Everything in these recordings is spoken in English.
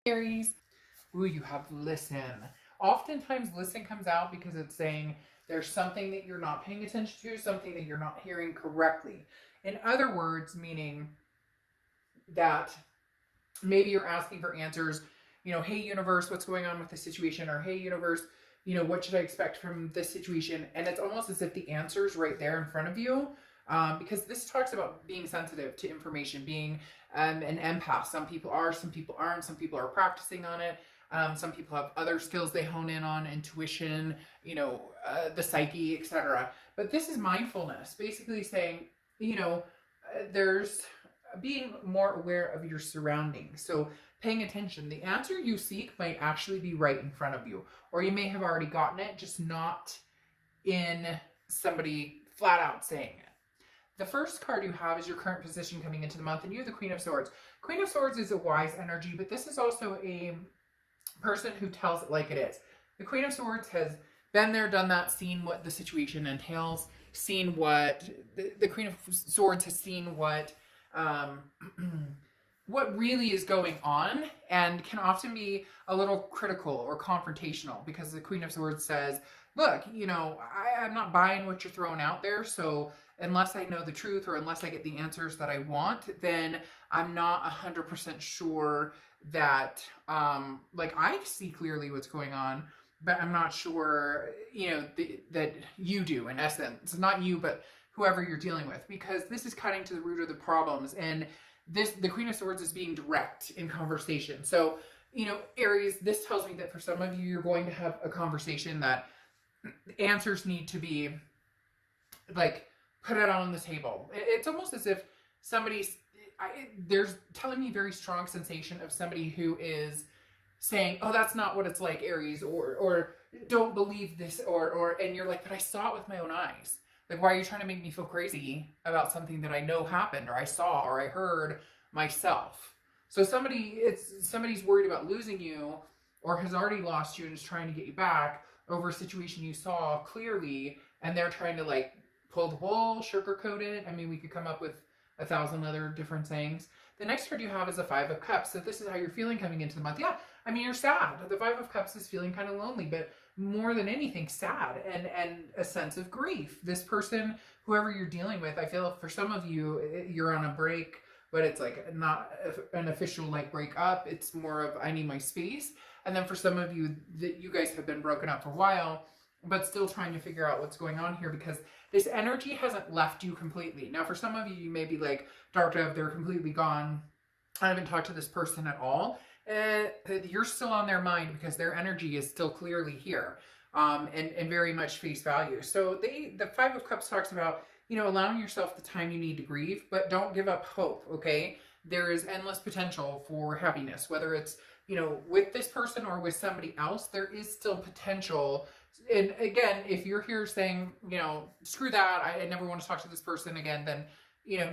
Aries. Ooh, you have listen. Oftentimes listen comes out because it's saying there's something that you're not paying attention to, something that you're not hearing correctly. In other words, meaning that maybe you're asking for answers, hey universe, what's going on with the situation? Or hey universe, what should I expect from this situation? And it's almost as if the answer's right there in front of you. Because this talks about being sensitive to information, being an empath. Some people are, some people aren't, some people are practicing on it. Some people have other skills they hone in on, intuition, the psyche, etc. But this is mindfulness, basically saying, there's being more aware of your surroundings. So paying attention. The answer you seek might actually be right in front of you, or you may have already gotten it, just not in somebody flat out saying it. The first card you have is your current position coming into the month, and you have the Queen of Swords. Queen of Swords is a wise energy, but this is also a person who tells it like it is. The Queen of Swords has been there, done that, seen what the situation entails, seen what the Queen of Swords has seen what really is going on, and can often be a little critical or confrontational, because the Queen of Swords says, look, I'm not buying what you're throwing out there, so unless I know the truth or unless I get the answers that I want, then I'm not 100% sure that, I see clearly what's going on, but I'm not sure, that you do, in essence. Not you, but whoever you're dealing with, because this is cutting to the root of the problems, and the Queen of Swords is being direct in conversation. So, Aries, this tells me that for some of you, you're going to have a conversation that answers need to be, put it on the table. It's almost as if there's telling me very strong sensation of somebody who is saying, oh, that's not what it's like, Aries, or don't believe this, and you're like, but I saw it with my own eyes. Like, why are you trying to make me feel crazy about something that I know happened, or I saw, or I heard myself? So somebody's worried about losing you, or has already lost you and is trying to get you back over a situation you saw clearly, and they're trying to pull the wool, sugarcoat it. I mean, we could come up with 1,000 other different sayings. The next card you have is a Five of Cups. So this is how you're feeling coming into the month. Yeah, I mean, you're sad. The Five of Cups is feeling kind of lonely, but more than anything, sad and a sense of grief. This person, whoever you're dealing with, I feel for some of you, you're on a break, but it's not an official break up. It's more of, I need my space. And then for some of you, that you guys have been broken up for a while, but still trying to figure out what's going on here, because this energy hasn't left you completely. Now, for some of you, you may be like, Dark Dove, they're completely gone. I haven't talked to this person at all. You're still on their mind, because their energy is still clearly here, and very much face value. So the Five of Cups talks about, allowing yourself the time you need to grieve, but don't give up hope, okay? There is endless potential for happiness, whether it's, with this person or with somebody else, there is still potential. And again, if you're here saying, screw that, I never want to talk to this person again, then,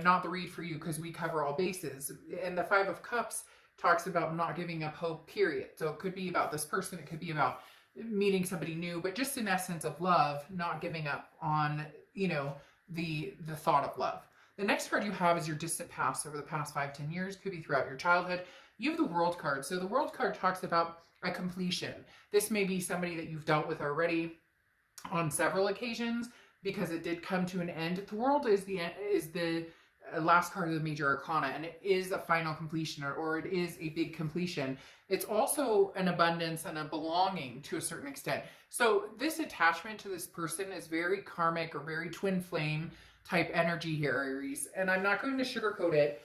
not the read for you, because we cover all bases. And the Five of Cups talks about not giving up hope, period. So it could be about this person, it could be about meeting somebody new, but just in essence of love, not giving up on, the thought of love. The next card you have is your distant past, over the past 5-10 years, could be throughout your childhood. You have the World card. So the World card talks about a completion. This may be somebody that you've dealt with already on several occasions, because it did come to an end. The World is the last card of the major arcana, and it is a final completion, or it is a big completion. It's also an abundance and a belonging to a certain extent. So this attachment to this person is very karmic, or very twin flame type energy here, Aries. And I'm not going to sugarcoat it.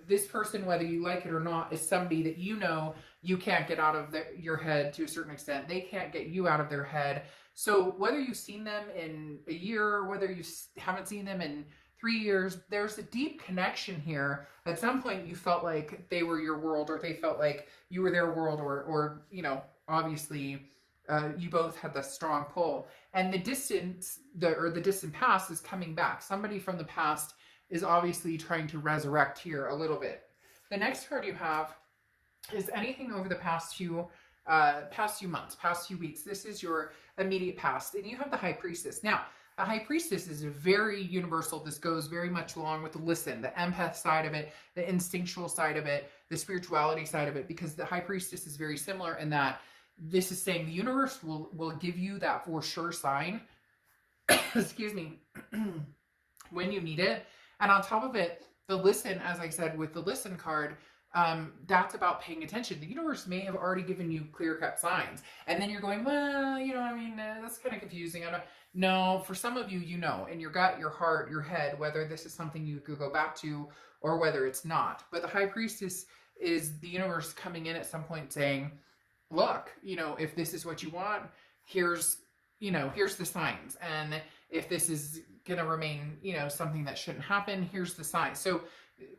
This person, whether you like it or not, is somebody that you can't get out of your head to a certain extent. They can't get you out of their head. So whether you've seen them in a year, or whether you haven't seen them in 3 years, there's a deep connection here. At some point you felt like they were your world, or they felt like you were their world, or obviously you both had the strong pull. And the distant past is coming back. Somebody from the past is obviously trying to resurrect here a little bit. The next card you have is anything over the past few months, past few weeks. This is your immediate past, and you have the High Priestess. Now, The High Priestess is very universal. This goes very much along with the listen, the empath side of it, the instinctual side of it, the spirituality side of it, because the High Priestess is very similar in that this is saying the universe will give you that for sure sign, excuse me, when you need it. And on top of it, the listen, as I said with the listen card, that's about paying attention. The universe may have already given you clear-cut signs, and then you're going, well, you know, I mean, that's kind of confusing. I don't. No, for some of you, you know, in your gut, your heart, your head, whether this is something you could go back to or whether it's not. But the High Priestess is the universe coming in at some point saying, look, you know, if this is what you want, here's, you know, here's the signs. And if this is going to remain, you know, something that shouldn't happen, here's the signs. So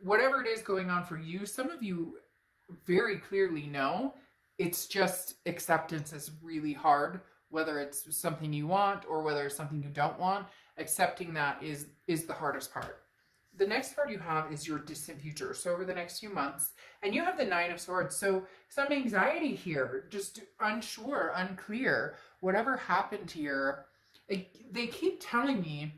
whatever it is going on for you, some of you very clearly know it's just acceptance is really hard, whether it's something you want or whether it's something you don't want. Accepting that is the hardest part. The next card you have is your distant future. So over the next few months, and you have the Nine of Swords. So some anxiety here, just unsure, unclear, whatever happened here. They keep telling me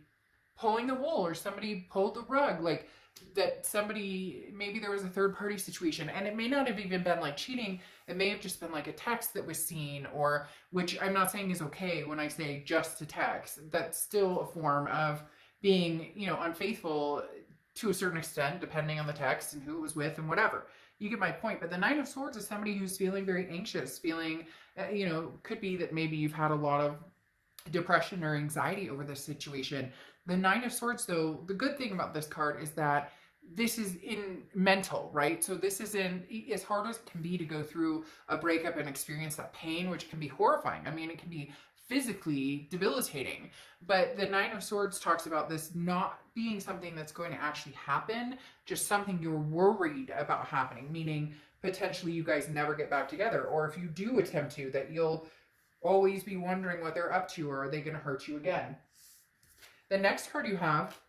pulling the wool or somebody pulled the rug, like that somebody, maybe there was a third party situation, and it may not have even been like cheating. It may have just been like a text that was seen, or, which I'm not saying is okay when I say just a text. That's still a form of being, you know, unfaithful to a certain extent, depending on the text and who it was with and whatever. You get my point. But the Nine of Swords is somebody who's feeling very anxious, feeling, you know, could be that maybe you've had a lot of depression or anxiety over this situation. The Nine of Swords, though, the good thing about this card is that this is in mental, right? So this is in, as hard as it can be to go through a breakup and experience that pain, which can be horrifying. I mean, it can be physically debilitating. But the Nine of Swords talks about this not being something that's going to actually happen, just something you're worried about happening, meaning potentially you guys never get back together. Or if you do attempt to, that you'll always be wondering what they're up to, or are they going to hurt you again? The next card you have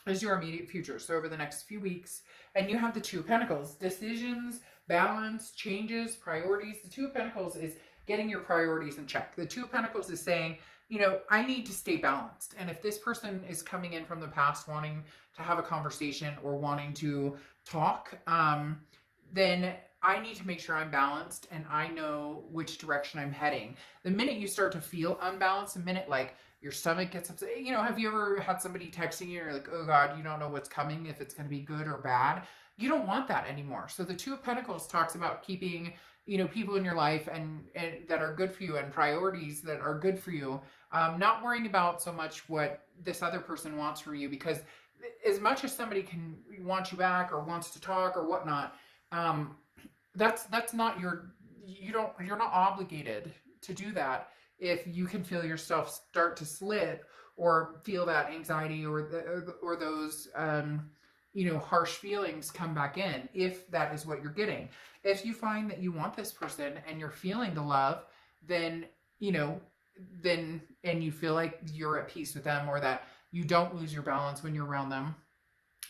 is your immediate future. So over the next few weeks, and you have the Two of Pentacles, decisions, balance, changes, priorities. The Two of Pentacles is getting your priorities in check. The Two of Pentacles is saying, you know, I need to stay balanced. And if this person is coming in from the past wanting to have a conversation or wanting to talk, then I need to make sure I'm balanced and I know which direction I'm heading. The minute you start to feel unbalanced, the minute like your stomach gets upset, you know, have you ever had somebody texting you and you're like, oh God, you don't know what's coming, if it's going to be good or bad? You don't want that anymore. So the Two of Pentacles talks about keeping, you know, people in your life and that are good for you, and priorities that are good for you. Not worrying about so much what this other person wants from you, because as much as somebody can want you back or wants to talk or whatnot, that's not you're not obligated to do that. If you can feel yourself start to slip or feel that anxiety or those you know, harsh feelings come back in, if that is what you're getting. If you find that you want this person and you're feeling the love, then, you know, and you feel like you're at peace with them, or that you don't lose your balance when you're around them,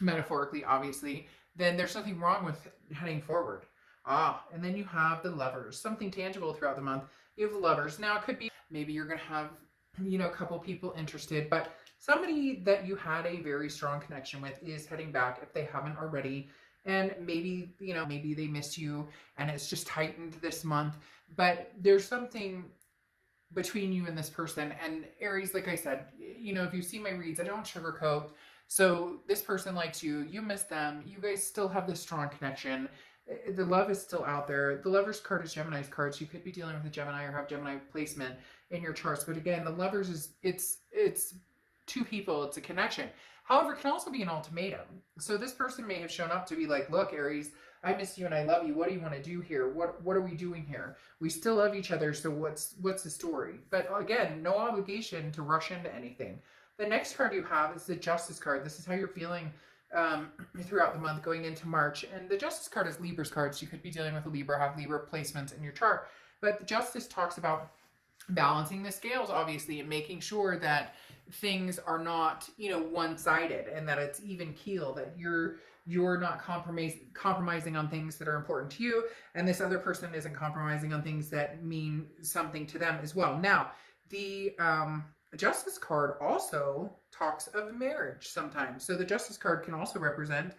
metaphorically, obviously, then there's nothing wrong with heading forward. And then you have the Lovers, something tangible throughout the month. You have the Lovers. Now, it could be maybe you're going to have, you know, a couple people interested, but somebody that you had a very strong connection with is heading back if they haven't already. And maybe, you know, maybe they miss you and it's just tightened this month. But there's something between you and this person. And Aries, like I said, you know, if you see my reads, I don't sugarcoat. So this person likes you, you miss them, you guys still have this strong connection. The love is still out there. The Lovers card is Gemini's card. So you could be dealing with a Gemini or have Gemini placement in your charts. But again, the Lovers is, it's two people, it's a connection. However, it can also be an ultimatum. So this person may have shown up to be like, look, Aries, I miss you and I love you. What do you want to do here? What are we doing here? We still love each other. So what's the story? But again, no obligation to rush into anything. The next card you have is the Justice card. This is how you're feeling throughout the month going into March. And the Justice card is Libra's card. So you could be dealing with a Libra, have Libra placements in your chart. But the Justice talks about balancing the scales, obviously, and making sure that things are not, you know, one-sided, and that it's even keel, that you're not compromising on things that are important to you, and this other person isn't compromising on things that mean something to them as well. Now, the Justice card also talks of marriage sometimes. So the Justice card can also represent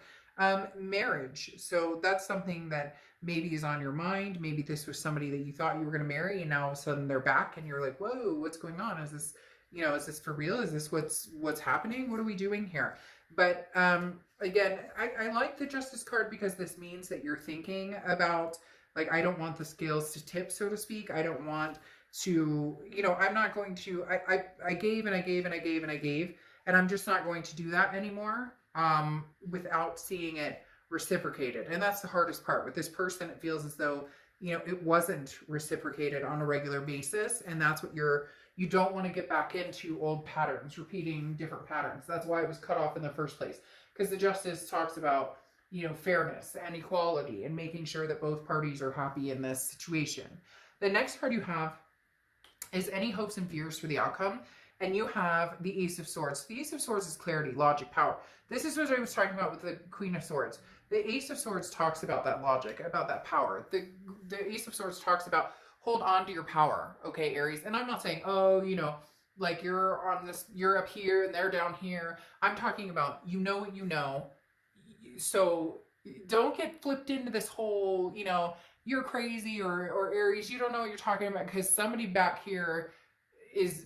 marriage. So that's something that maybe is on your mind. Maybe this was somebody that you thought you were going to marry, and now all of a sudden they're back, and you're like, whoa, what's going on? Is this, is this for real? Is this what's happening? What are we doing here? But again, I like the Justice card because this means that you're thinking about, like, I don't want the scales to tip, so to speak. I don't want to, I'm not going to, I gave and I gave and I gave and I gave, and I'm just not going to do that anymore without seeing it reciprocated. And that's the hardest part. With this person, it feels as though, it wasn't reciprocated on a regular basis. And that's what you don't want to get back into old patterns, repeating different patterns. That's why it was cut off in the first place. Because the Justice talks about, fairness and equality and making sure that both parties are happy in this situation. The next card you have is any hopes and fears for the outcome. And you have the Ace of Swords. The Ace of Swords is clarity, logic, power. This is what I was talking about with the Queen of Swords. The Ace of Swords talks about that logic, about that power. The Ace of Swords talks about hold on to your power, okay, Aries? And I'm not saying, oh, like you're on this, you're up here and they're down here. I'm talking about, you know what you know. So don't get flipped into this whole, you're crazy or Aries, you don't know what you're talking about, because somebody back here is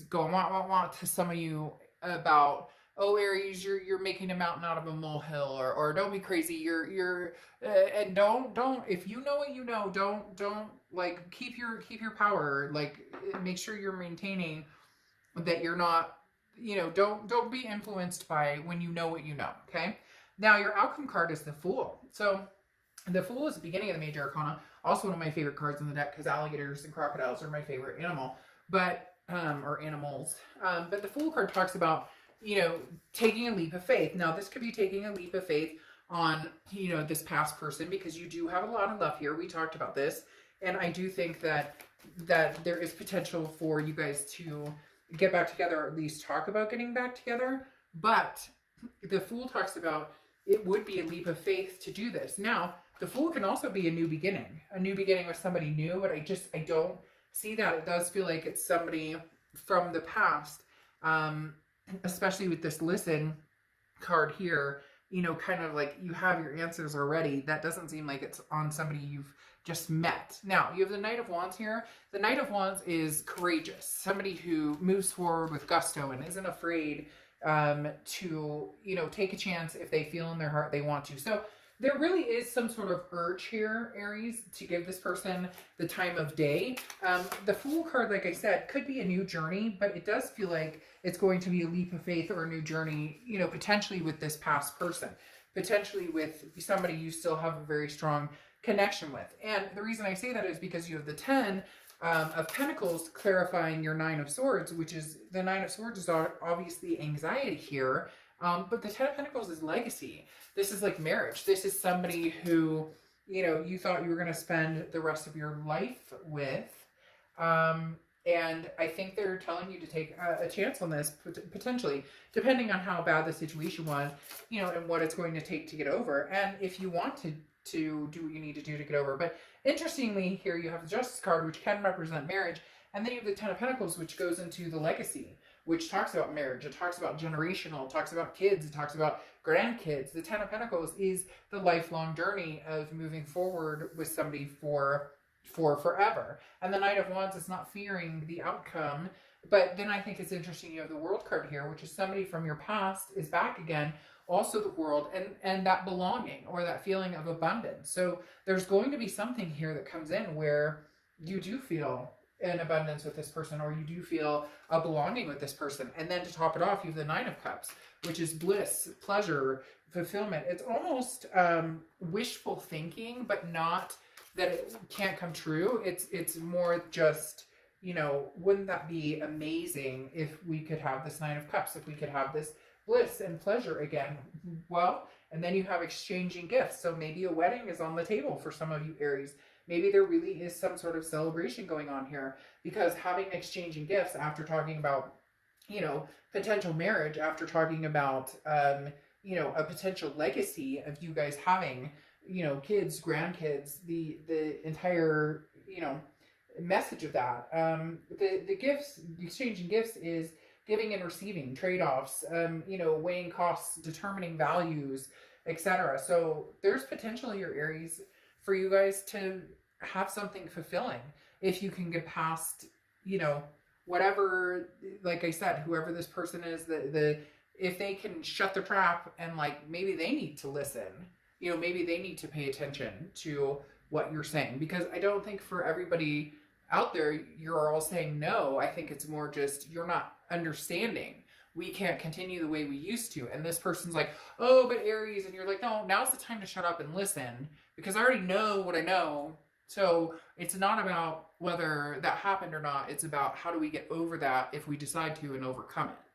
going want to some of you about, oh, Aries, you're making a mountain out of a molehill, or don't be crazy, you're and don't if you know what you know, don't like keep your power, like make sure you're maintaining that you're not, don't be influenced by when you know what you know. Okay, now your outcome card is the Fool. So the Fool is the beginning of the major arcana, also one of my favorite cards in the deck, because alligators and crocodiles are my favorite animal, but or animals. But the Fool card talks about, taking a leap of faith. Now, this could be taking a leap of faith on, this past person, because you do have a lot of love here. We talked about this. And I do think that there is potential for you guys to get back together, or at least talk about getting back together. But the Fool talks about it would be a leap of faith to do this. Now, the Fool can also be a new beginning with somebody new, but I don't see that. It does feel like it's somebody from the past, especially with this Listen card here, kind of like you have your answers already. That doesn't seem like it's on somebody you've just met. Now, you have the Knight of Wands here. The Knight of Wands is courageous, somebody who moves forward with gusto and isn't afraid to, take a chance if they feel in their heart they want to. So there really is some sort of urge here, Aries, to give this person the time of day. The Fool card, like I said, could be a new journey, but it does feel like it's going to be a leap of faith or a new journey, potentially with this past person, potentially with somebody you still have a very strong connection with. And the reason I say that is because you have the 10 of Pentacles clarifying your 9 of Swords, which is, the 9 of Swords is obviously anxiety here. But the 10 of Pentacles is legacy. This is like marriage. This is somebody who, you thought you were going to spend the rest of your life with. And I think they're telling you to take a chance on this, potentially, depending on how bad the situation was, and what it's going to take to get over. And if you want to do what you need to do to get over. But interestingly, here you have the Justice card, which can represent marriage. And then you have the 10 of Pentacles, which goes into the legacy, which talks about marriage. It talks about generational. It talks about kids. It talks about grandkids. The 10 of Pentacles is the lifelong journey of moving forward with somebody for forever. And the Knight of Wands is not fearing the outcome. But then I think it's interesting, you have the World card here, which is somebody from your past is back again. Also the World and that belonging, or that feeling of abundance. So there's going to be something here that comes in where you do feel an abundance with this person, or you do feel a belonging with this person. And then to top it off, you have the 9 of Cups, which is bliss, pleasure, fulfillment. It's almost wishful thinking, but not that it can't come true. It's more just, wouldn't that be amazing if we could have this 9 of Cups, if we could have this bliss and pleasure again? Well, and then you have exchanging gifts. So maybe a wedding is on the table for some of you Aries. Maybe there really is some sort of celebration going on here, because having exchanging gifts after talking about, potential marriage, after talking about, a potential legacy of you guys having, kids, grandkids, the entire, message of that. The gifts, exchanging gifts is giving and receiving, trade-offs, you know, weighing costs, determining values, etc. So there's potential here, Aries, for you guys to have something fulfilling if you can get past, you know, whatever, like I said, whoever this person is, if they can shut the trap and like maybe they need to listen, you know, maybe they need to pay attention to what you're saying, because I don't think for everybody out there you're all saying no. I think it's more just you're not understanding. We can't continue the way we used to. And this person's like, oh, but Aries, and you're like, no, now's the time to shut up and listen, because I already know what I know. So it's not about whether that happened or not. It's about how do we get over that if we decide to and overcome it.